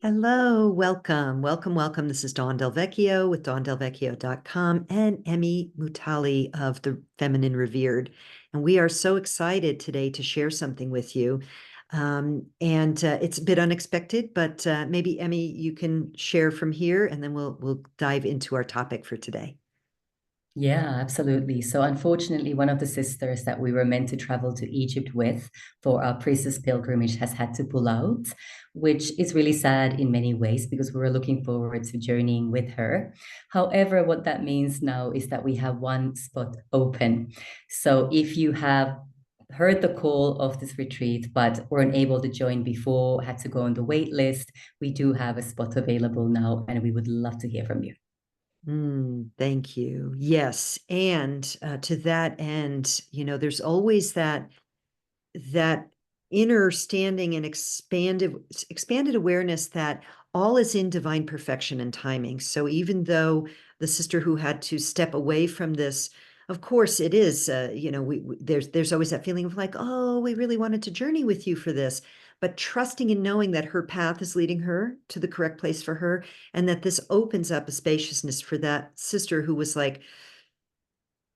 Hello, welcome, welcome, welcome. This is Dawn Del Vecchio with dawndelvecchio.com and Emmy Mutali of the Feminine Revered. And we are so excited today to share something with you. It's a bit unexpected, but maybe Emmy, you can share from here and then we'll dive into our topic for today. Yeah, absolutely. So, unfortunately, one of the sisters that we were meant to travel to Egypt with for our priestess pilgrimage has had to pull out, which is really sad in many ways because we were looking forward to journeying with her. However, what that means now is that we have one spot open. So, if you have heard the call of this retreat but weren't able to join before, had to go on the wait list, we do have a spot available now, and we would love to hear from you. Thank you. Yes, and to that end, there's always that inner standing and expanded awareness that all is in divine perfection and timing. So even though the sister who had to step away from this, of course it is, there's always that feeling of like, oh, we really wanted to journey with you for this, but trusting and knowing that her path is leading her to the correct place for her, and that this opens up a spaciousness for that sister who was like,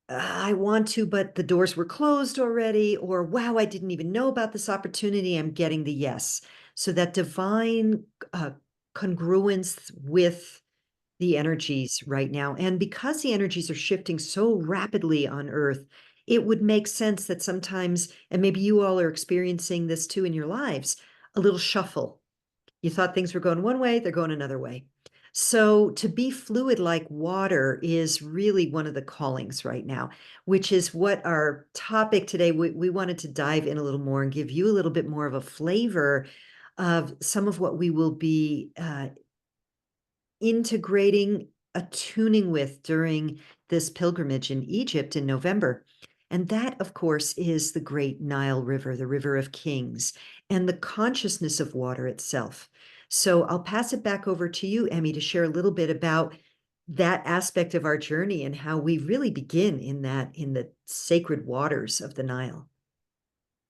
I want to, but the doors were closed already, or wow, I didn't even know about this opportunity. I'm getting the yes. So that divine congruence with the energies right now. And because the energies are shifting so rapidly on Earth, it would make sense that sometimes, and maybe you all are experiencing this too in your lives, a little shuffle. You thought things were going one way, they're going another way. So to be fluid like water is really one of the callings right now, which is what our topic today, we wanted to dive in a little more and give you a little bit more of a flavor of some of what we will be integrating, attuning with during this pilgrimage in Egypt in November. And that, of course, is the great Nile River, the River of Kings, and the consciousness of water itself. So I'll pass it back over to you, Emmy, to share a little bit about that aspect of our journey and how we really begin in the sacred waters of the Nile.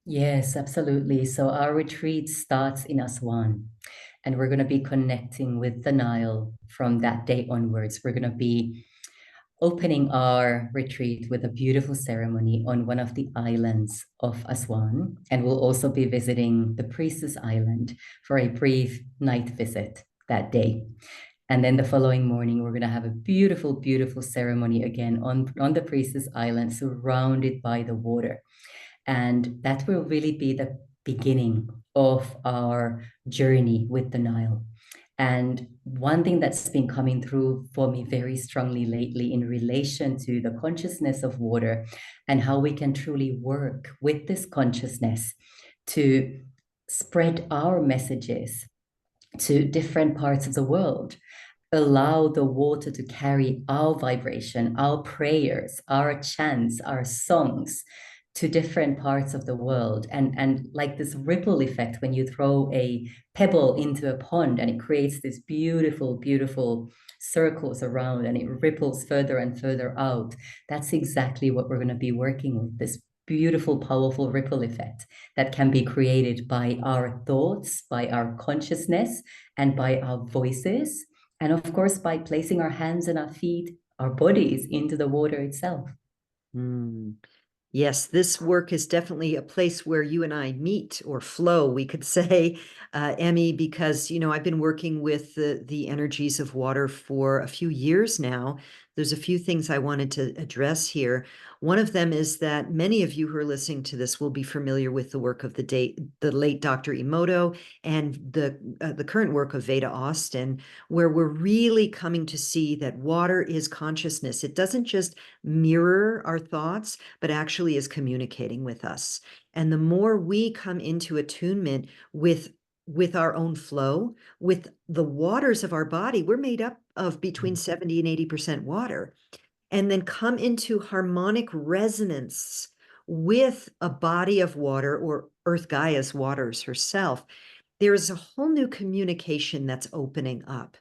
Yes, absolutely. So our retreat starts in Aswan, and we're going to be connecting with the Nile from that day onwards. We're going to be opening our retreat with a beautiful ceremony on one of the islands of Aswan, and we'll also be visiting the Priestess Island for a brief night visit that day. And then the following morning, we're going to have a beautiful, beautiful ceremony again on the Priestess Island, surrounded by the water. And that will really be the beginning of our journey with the Nile. And one thing that's been coming through for me very strongly lately in relation to the consciousness of water and how we can truly work with this consciousness to spread our messages to different parts of the world, allow the water to carry our vibration, our prayers, our chants, our songs to different parts of the world. And like this ripple effect, when you throw a pebble into a pond and it creates this beautiful, beautiful circles around and it ripples further and further out. That's exactly what we're going to be working with, this beautiful, powerful ripple effect that can be created by our thoughts, by our consciousness, and by our voices, and of course, by placing our hands and our feet, our bodies into the water itself. Mm. Yes, this work is definitely a place where you and I meet or flow, we could say, Emmy, because, I've been working with the energies of water for a few years now. There's a few things I wanted to address here. One of them is that many of you who are listening to this will be familiar with the work of the late Dr. Emoto and the current work of Veda Austin, where we're really coming to see that water is consciousness. It doesn't just mirror our thoughts, but actually is communicating with us. And the more we come into attunement with our own flow, with the waters of our body, we're made up of between 70 and 80% water, and then come into harmonic resonance with a body of water or Earth Gaia's waters herself, there is a whole new communication that's opening up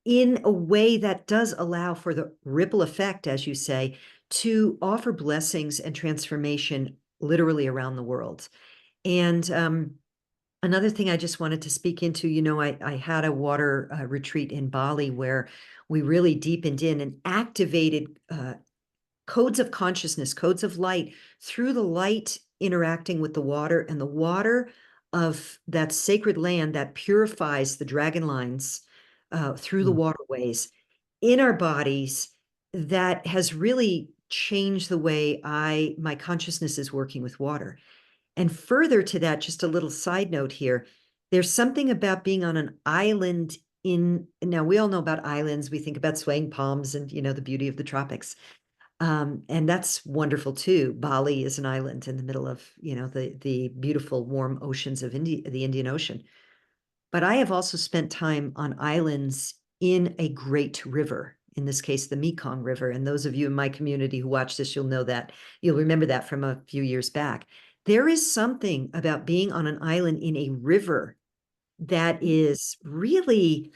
in a way that does allow for the ripple effect, as you say, to offer blessings and transformation literally around the world. And Another thing I just wanted to speak into, I had a water retreat in Bali where we really deepened in and activated codes of consciousness, codes of light through the light interacting with the water, and the water of that sacred land that purifies the dragon lines through the Mm. waterways in our bodies. That has really changed the way my consciousness is working with water. And further to that, just a little side note here, there's something about being on an island now we all know about islands. We think about swaying palms and, the beauty of the tropics. And that's wonderful too. Bali is an island in the middle of, the beautiful warm oceans of India, the Indian Ocean. But I have also spent time on islands in a great river, in this case, the Mekong River. And those of you in my community who watch this, you'll know that. You'll remember that from a few years back. There is something about being on an island in a river that is really,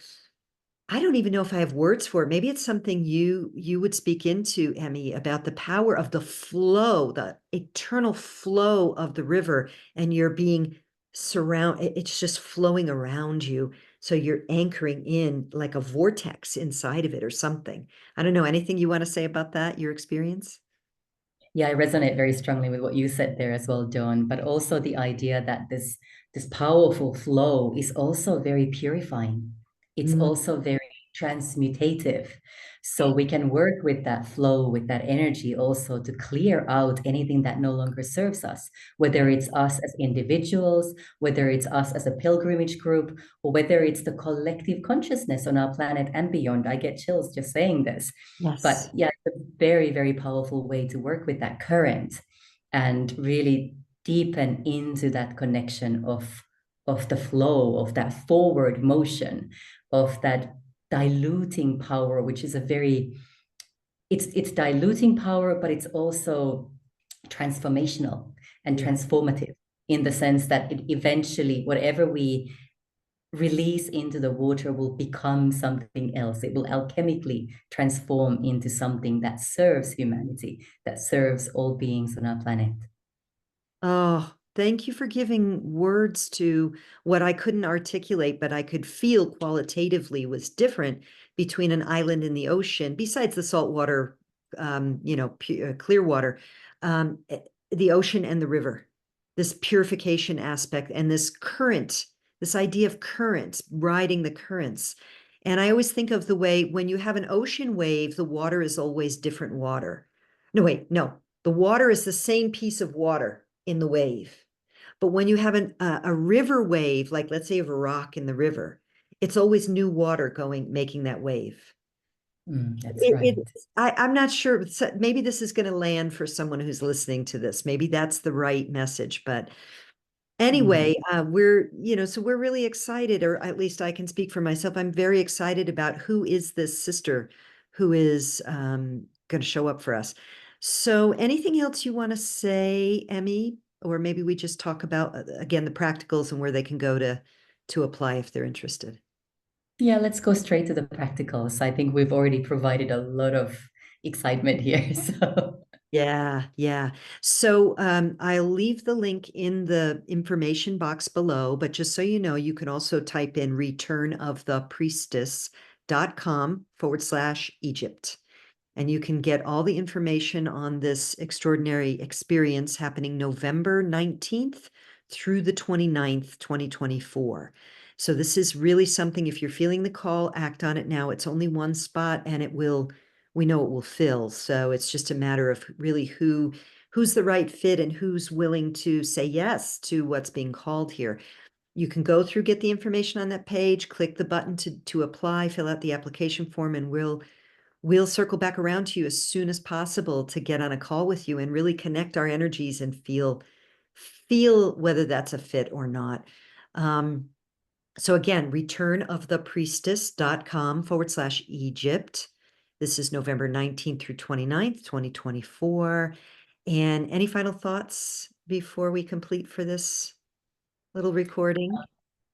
I don't even know if I have words for it. Maybe it's something you would speak into, Emmy, about the power of the flow, the eternal flow of the river, and you're being it's just flowing around you. So you're anchoring in like a vortex inside of it or something. I don't know. Anything you want to say about that, your experience? Yeah, I resonate very strongly with what you said there as well, Dawn, but also the idea that this powerful flow is also very purifying. It's Mm, also very transmutative. So we can work with that flow, with that energy also to clear out anything that no longer serves us, whether it's us as individuals, whether it's us as a pilgrimage group, or whether it's the collective consciousness on our planet and beyond. I get chills just saying this. But yes. yeah, it's a very, very powerful way to work with that current and really deepen into that connection of the flow, of that forward motion, of that diluting power, which is a very it's diluting power, but it's also transformational and Yeah. transformative in the sense that it eventually, whatever we release into the water will become something else. It will alchemically transform into something that serves humanity, that serves all beings on our planet. Oh, thank you for giving words to what I couldn't articulate, but I could feel qualitatively was different between an island and the ocean, besides the saltwater, clear water, the ocean and the river, this purification aspect and this current, this idea of currents, riding the currents. And I always think of the way when you have an ocean wave, the water is always different water. No, wait, no, the water is the same piece of water in the wave. But when you have a river wave, like let's say of a rock in the river, it's always new water going, making that wave. That's It, right. it, I'm not sure. Maybe this is going to land for someone who's listening to this. Maybe that's the right message. But Mm. anyway, so we're really excited, or at least I can speak for myself. I'm very excited about who is this sister who is going to show up for us. So anything else you want to say, Emmy? Or maybe we just talk about, again, the practicals and where they can go to apply if they're interested. Yeah, let's go straight to the practicals. I think we've already provided a lot of excitement here. So Yeah, yeah. So I'll leave the link in the information box below, but just so you know, you can also type in returnofthepriestess.com/Egypt. And you can get all the information on this extraordinary experience happening November 19th through the 29th, 2024. So this is really something, if you're feeling the call, act on it now. It's only one spot and we know it will fill. So it's just a matter of really who's the right fit and who's willing to say yes to what's being called here. You can go through, get the information on that page, click the button to apply, fill out the application form, and we'll circle back around to you as soon as possible to get on a call with you and really connect our energies and feel whether that's a fit or not. So again, returnofthepriestess.com/Egypt. This is November 19th through 29th, 2024. And any final thoughts before we complete for this little recording?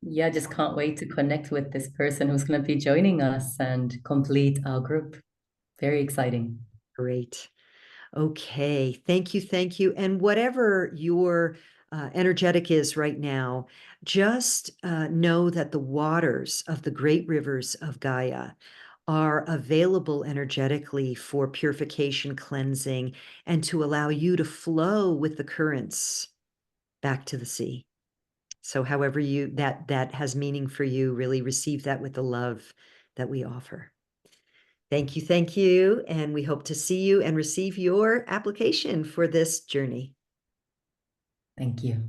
yeah, just can't wait to connect with this person who's going to be joining us and complete our group. Very exciting. Great. Okay, thank you, thank you. And whatever your energetic is right now, just know that the waters of the great rivers of Gaia are available energetically for purification, cleansing, and to allow you to flow with the currents back to the sea. So however you that has meaning for you, really receive that with the love that we offer. Thank you, and we hope to see you and receive your application for this journey. Thank you.